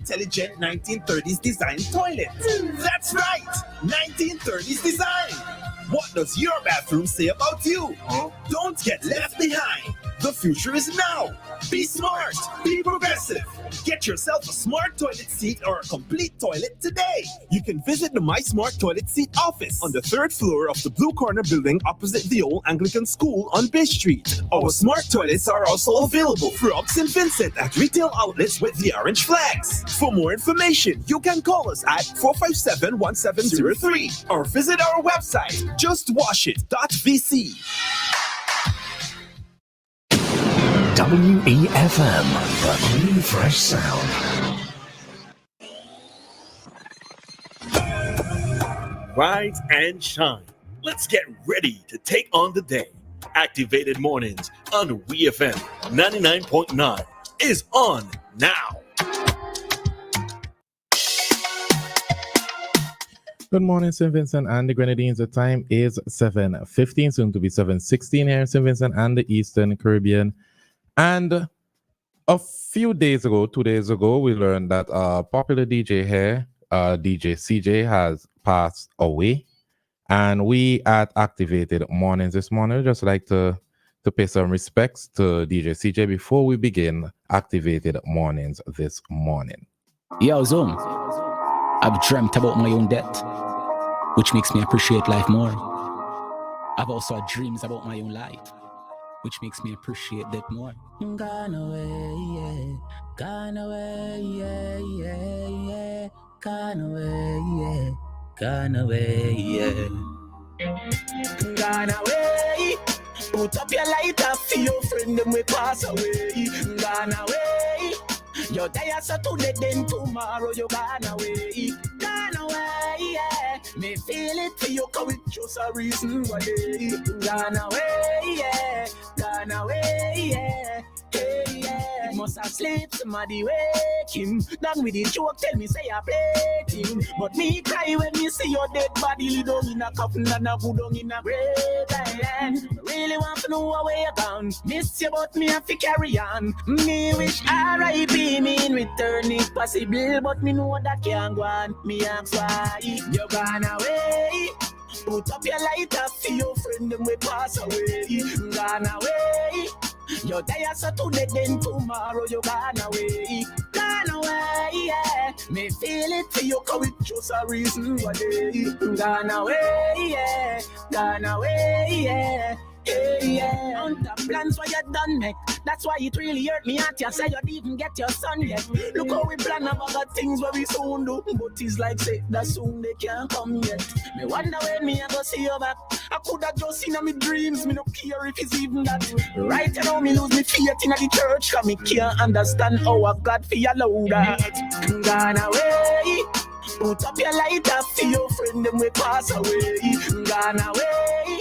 intelligent 1930s design toilet. That's right, 1930s design. What does your bathroom say about you? Don't get left behind. The future is now. Be smart. Be progressive. Get yourself a smart toilet seat or a complete toilet today. You can visit the My Smart Toilet Seat office on the 3rd floor of the Blue Corner building opposite the old Anglican School on Bay Street. Our smart toilets are also available through St. Vincent at retail outlets with the orange flags. For more information, you can call us at 457-1703 or visit our website, justwashit.vc. WEFM, the clean, fresh sound. Rise and shine. Let's get ready to take on the day. Activated Mornings on WEFM 99.9 is on now. Good morning, St. Vincent and the Grenadines. The time is 7:15, soon to be 7:16 here in St. Vincent and the Eastern Caribbean. And a few days ago, 2 days ago, we learned that a popular DJ here, DJ CJ, has passed away. And we at Activated Mornings this morning would just like to pay some respects to DJ CJ before we begin Activated Mornings this morning. Yo, Zoom, I've dreamt about my own death, which makes me appreciate life more. I've also had dreams about my own life, which makes me appreciate that more. Gone away, yeah. Gone away, yeah, yeah, yeah. Gone away, yeah. Gone away, yeah. Gone away. Put up your lighter for your friend, them we pass away. Gone away. You're there so today, then tomorrow you're gone away. Gone away, yeah. Me feel it for you, cause it's just a reason why they gone away, yeah. Gone away, yeah. Hey, yeah. Must have slept, somebody wake him. Done with the joke, tell me say I played him. But me cry when me see your dead body lay down in a coffin and a good down in a grave. Really want to know where you're gone. Miss you, but me have to carry on. Me wish R.I.P. me in return if possible, but me know that can't go on. Me ask why you're gone away. Put up your lighter for your friend, them we pass away. Gone away. You're there so today, then tomorrow you're gone away. Gone away, yeah. Me feel it for you, cause it's just a reason why they gone away, yeah. Gone away, yeah. Hey, yeah. On the plans why you done make. That's why it really hurt me at you. Say you didn't even get your son yet. Look how we plan about the things where we soon do. But it's like say that soon they can't come yet. Me wonder when me I go see you back. I could have just seen in my dreams. Me no care if it's even that. Right now me lose me faith in the church. Cause me can't understand how I've got for your load that. Gone away. Put up your lighter for your friend, them we pass away. Gone away.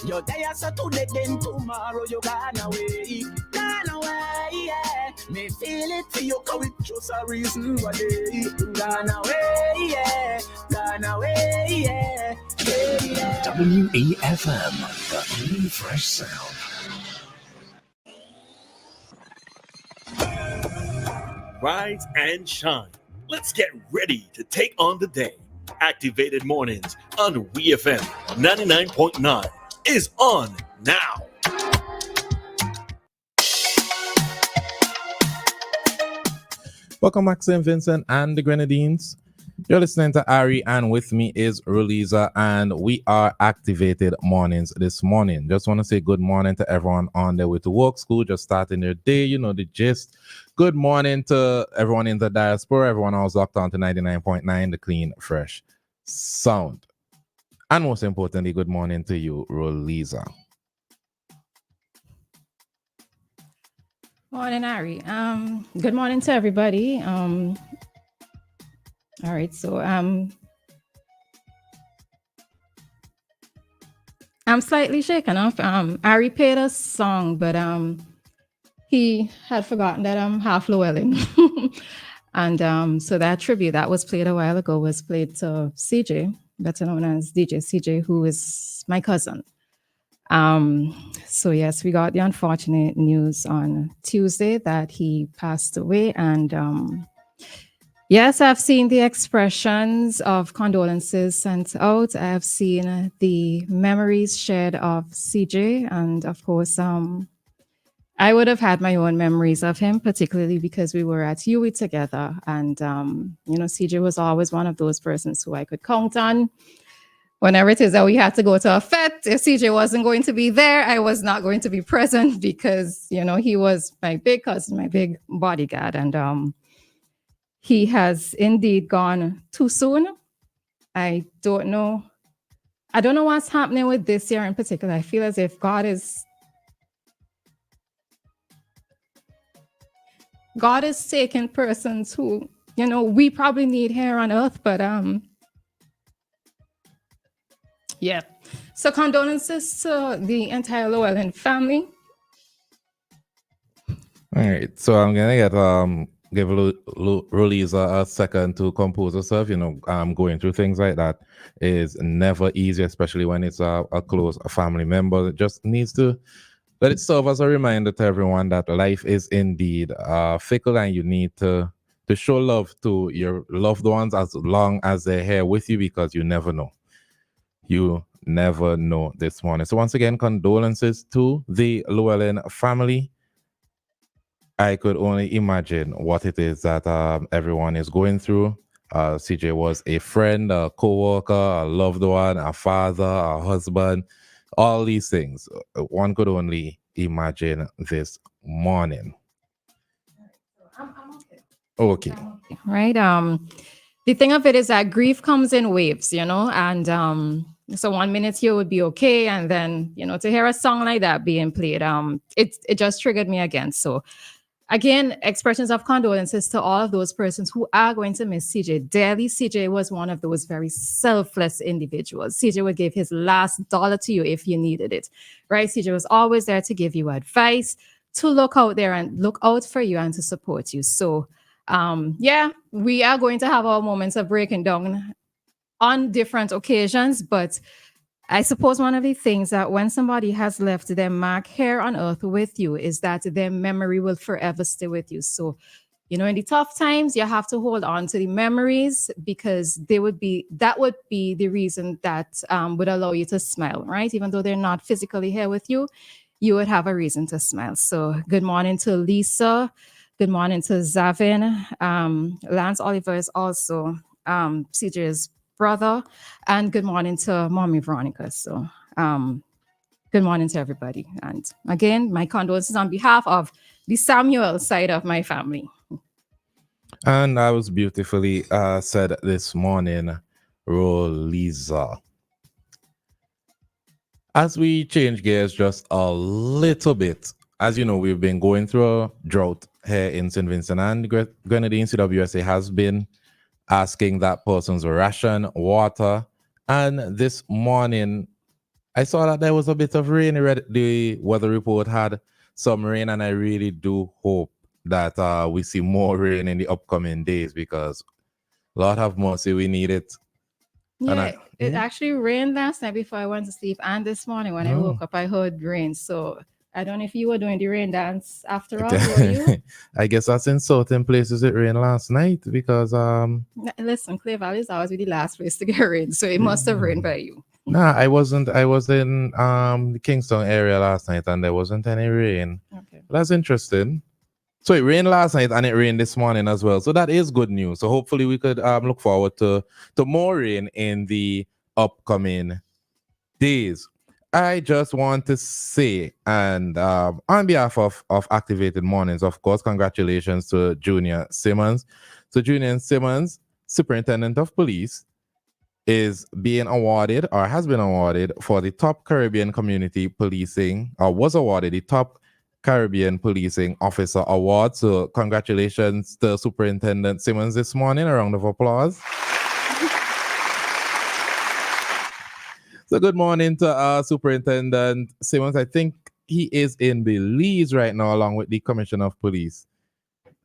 You're there so today, then tomorrow you're gone away. Gone away, yeah. Me feel it for you, cause it's just a reason why they gone away, yeah. Gone away, yeah. Hey, yeah. WEFM, the clean, fresh sound. Rise and shine. Let's get ready to take on the day. Activated Mornings on WEFM 99.9 is on now. Welcome back, St. Vincent and the Grenadines. You're listening to Ari, and with me is Roleza, and we are Activated Mornings this morning. Just want to say good morning to everyone on their way to work, school, just starting their day. You know the gist. Good morning to everyone in the diaspora, everyone else locked on to 99.9, the clean, fresh sound. And most importantly, good morning to you, Roleza. Morning, Ari. Good morning to everybody. All right, so I'm slightly shaken off. Ari played a song, but he had forgotten that I'm half Llewellyn. And so that tribute that was played a while ago was played to CJ, better known as DJ CJ, who is my cousin. So yes, we got the unfortunate news on Tuesday that he passed away, and Yes, I've seen the expressions of condolences sent out. I've seen the memories shared of CJ. And of course, I would have had my own memories of him, particularly because we were at UE together. And, CJ was always one of those persons who I could count on. Whenever it is that we had to go to a fete, if CJ wasn't going to be there, I was not going to be present because, he was my big cousin, my big bodyguard. And he has indeed gone too soon. I don't know what's happening with this year in particular. I feel as if God is taking persons who, we probably need here on earth, but yeah. So condolences to the entire Llewellyn family. All right, so I'm gonna get give Roleza a second to compose herself. Going through things like that is never easy, especially when it's a close family member. It just needs to let it serve as a reminder to everyone that life is indeed fickle, and you need to show love to your loved ones as long as they're here with you, because you never know. You never know this morning. So once again, condolences to the Llewellyn family. I could only imagine what it is that everyone is going through. CJ was a friend, a co-worker, a loved one, a father, a husband, all these things. One could only imagine this morning. I'm okay. Right. The thing of it is that grief comes in waves, and so 1 minute you would be okay, and then to hear a song like that being played, it just triggered me again. So again, expressions of condolences to all of those persons who are going to miss CJ dearly. CJ was one of those very selfless individuals. CJ would give his last dollar to you if you needed it, right? CJ was always there to give you advice, to look out there and look out for you and to support you. So, we are going to have our moments of breaking down on different occasions, but I suppose one of the things that when somebody has left their mark here on earth with you is that their memory will forever stay with you. So, in the tough times, you have to hold on to the memories, because that would be the reason that would allow you to smile, right? Even though they're not physically here with you, you would have a reason to smile. So good morning to Lisa. Good morning to Zavin. Lance Oliver is also CJ's brother, and good morning to Mommy Veronica. So good morning to everybody. And again, my condolences on behalf of the Samuel side of my family. And that was beautifully said this morning, Roleza. As we change gears just a little bit, as you know, we've been going through a drought here in St. Vincent and Grenadines. CWSA has been asking that person's ration water. And this morning, I saw that there was a bit of rain. The weather report had some rain, and I really do hope that we see more rain in the upcoming days, because Lord have mercy, we need it. Yeah, it actually rained last night before I went to sleep, and this morning when I woke up, I heard rain. So I don't know if you were doing the rain dance after all, were you? I guess that's in certain places it rained last night, because listen, Clay Valley is always the last place to get rain, so it must have rained by you. Nah, I wasn't. I was in the Kingston area last night, and there wasn't any rain. Okay. That's interesting. So it rained last night and it rained this morning as well. So that is good news. So hopefully we could look forward to more rain in the upcoming days. I just want to say, and on behalf of Activated Mornings, of course, congratulations to Junior Simmons. So Junior Simmons, Superintendent of Police, is being awarded or has been awarded for the top Caribbean community policing, or was awarded the top Caribbean Policing Officer Award. So congratulations to Superintendent Simmons this morning. A round of applause. So good morning to Superintendent Simmons. I think he is in Belize right now, along with the Commissioner of Police,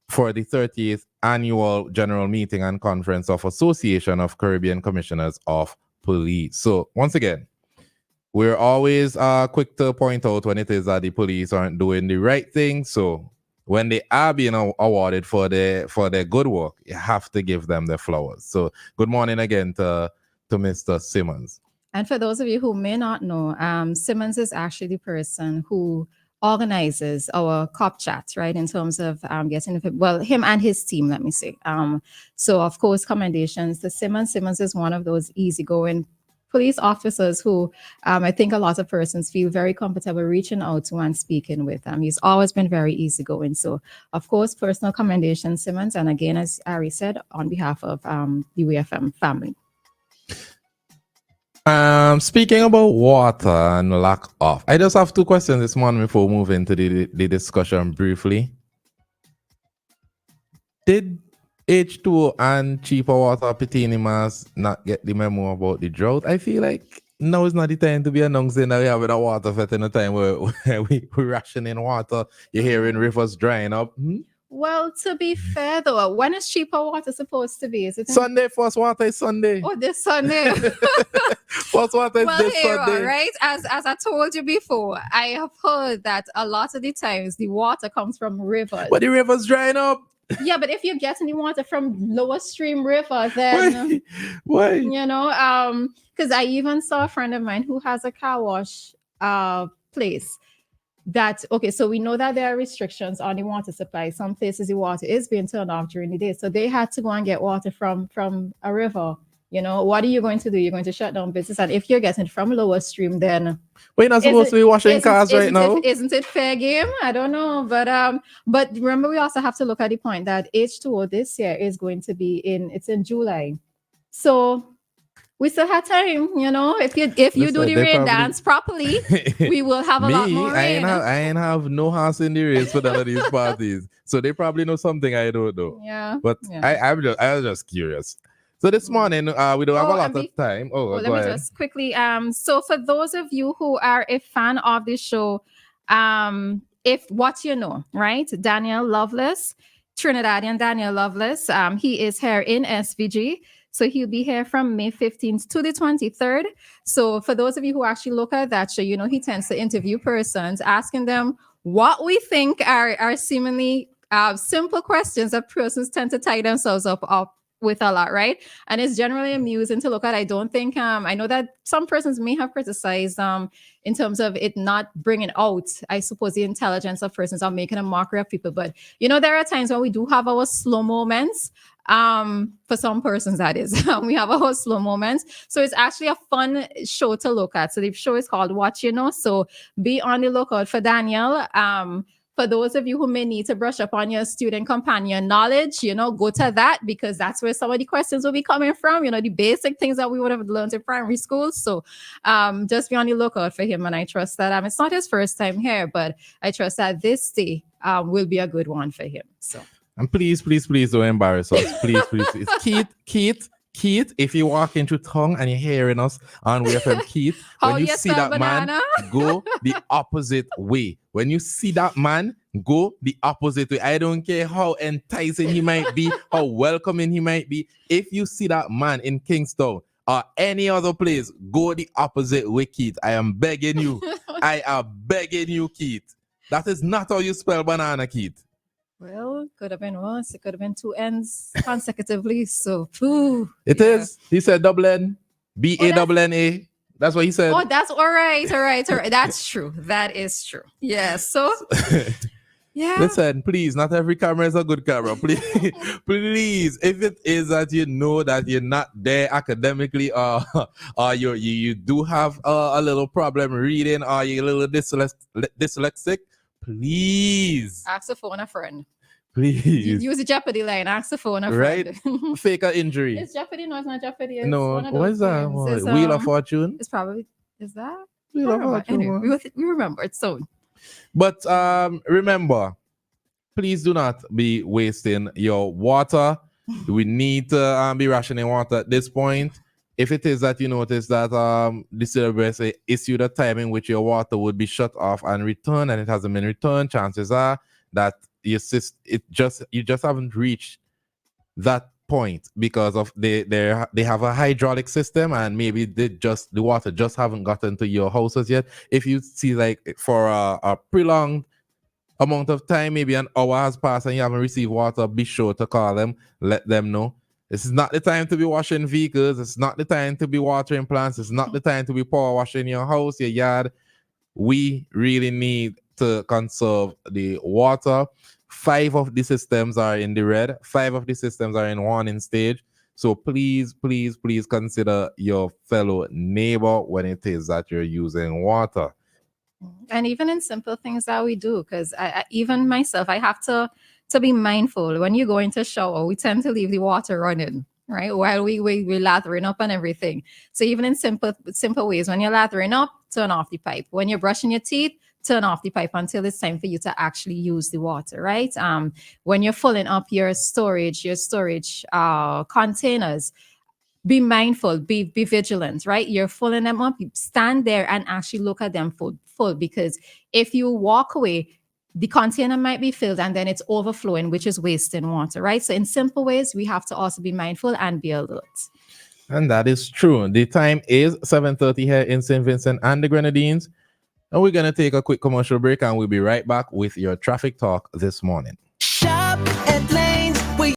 for the 30th Annual General Meeting and Conference of Association of Caribbean Commissioners of Police. So once again, we're always quick to point out when it is that the police aren't doing the right thing. So when they are being awarded for their good work, you have to give them the flowers. So good morning again to Mr. Simmons. And for those of you who may not know, Simmons is actually the person who organizes our cop chats, right? In terms of getting, him and his team, let me say. So of course, commendations to Simmons. Simmons is one of those easygoing police officers who I think a lot of persons feel very comfortable reaching out to and speaking with. He's always been very easygoing. So, of course, personal commendation, Simmons. And again, as Ari said, on behalf of the WEFM family. Speaking about water and lack of, I just have two questions this morning before we move into the discussion briefly. Did H2O and cheaper water Pitinimas not get the memo about the drought? I feel like now is not the time to be announcing that we have a water fit in a time where we're rationing water. You're hearing rivers drying up. Well, to be fair though, when is cheaper water supposed to be? Is it Sunday? First water is Sunday. Oh, this Sunday. First water is this Sunday. Right? As I told you before, I have heard that a lot of the times the water comes from rivers. But the river's drying up. Yeah, but if you're getting the water from lower stream river, then why? You know, because I even saw a friend of mine who has a car wash place. So we know that there are restrictions on the water supply. Some places the water is being turned off during the day, so they had to go and get water from a river. You know, what are you going to do? You're going to shut down business, and if you're getting it from lower stream, then we're not supposed to be washing cars right now. Isn't it fair game? I don't know, but remember, we also have to look at the point that H2O this year is going to be in July, so we still have time. You know, if you do the rain dance properly, we will have a lot more rain. I ain't have no house in the race for none of these parties, so they probably know something I don't know. Yeah, but yeah. I was just curious. So this morning, we don't have a lot of time. Let me just quickly. So for those of you who are a fan of this show, if what you know, right? Daniel Lovelace, Trinidadian Daniel Lovelace. He is here in SVG. So he'll be here from May 15th to the 23rd. So for those of you who actually look at that show, you know, he tends to interview persons, asking them what we think are seemingly simple questions that persons tend to tie themselves up with a lot, right? And it's generally amusing to look at. I don't think, I know that some persons may have criticized in terms of it not bringing out, I suppose, the intelligence of persons or making a mockery of people. But, you know, there are times when we do have our slow moments. For some persons, that is, we have our slow moments. So it's actually a fun show to look at. So the show is called What You Know. So be on the lookout for Daniel. For those of you who may need to brush up on your student companion knowledge, you know, go to that, because that's where some of the questions will be coming from, you know, the basic things that we would have learned in primary school. So just be on the lookout for him. And I trust that it's not his first time here, but I trust that this day will be a good one for him. So. And please don't embarrass us. Please. Keith, if you walk into town and you're hearing us on WEFM, Keith, when you see that man, go the opposite way. When you see that man, go the opposite way. I don't care how enticing he might be, how welcoming he might be. If you see that man in Kingston or any other place, go the opposite way, Keith. I am begging you. I am begging you, Keith. That is not how you spell banana, Keith. Well, could have been once. It could have been two N's consecutively. So, it is. He said double N, BANNA. That's what he said. Oh, that's all right. That's true. That is true. Yeah. So, yeah. Listen, please. Not every camera is a good camera. Please, please. If it is that you know that you're not there academically, or you do have a little problem reading, or you're a little dyslexic. Please. Ask the phone a friend. Please. Use the Jeopardy line. Ask the phone a friend. Right? Fake an injury. It's Jeopardy. No, it's not Jeopardy. It's no. What is that? It's, Wheel of Fortune? It's probably... Is that? Wheel of Fortune. Anyway, we remember it soon. But remember, please do not be wasting your water. We need to be rationing water at this point. If it is that you notice that the syllabus issued a time in which your water would be shut off and returned, and it hasn't been returned, chances are that you just haven't reached that point because of they have a hydraulic system, and maybe the water just haven't gotten to your houses yet. If you see, like, for a prolonged amount of time, maybe an hour has passed and you haven't received water, be sure to call them, let them know. This is not the time to be washing vehicles. It's not the time to be watering plants. It's not the time to be power washing your house, your yard. We really need to conserve the water. 5 of the systems are in the red. 5 of the systems are in warning stage. So please, please, please consider your fellow neighbor when it is that you're using water. And even in simple things that we do, because even myself, I have to be mindful. When you go into a shower, we tend to leave the water running, right? While we're lathering up and everything. So even in simple ways, when you're lathering up, turn off the pipe. When you're brushing your teeth, turn off the pipe until it's time for you to actually use the water, right? When you're filling up your storage containers, be mindful, be vigilant, right? You're filling them up, you stand there and actually look at them full, because if you walk away, the container might be filled and then it's overflowing, which is wasting water, right? So in simple ways, we have to also be mindful and be alert. And that is true. The time is 7:30 here in St. Vincent and the Grenadines. And we're going to take a quick commercial break and we'll be right back with your traffic talk this morning. Shop at Lane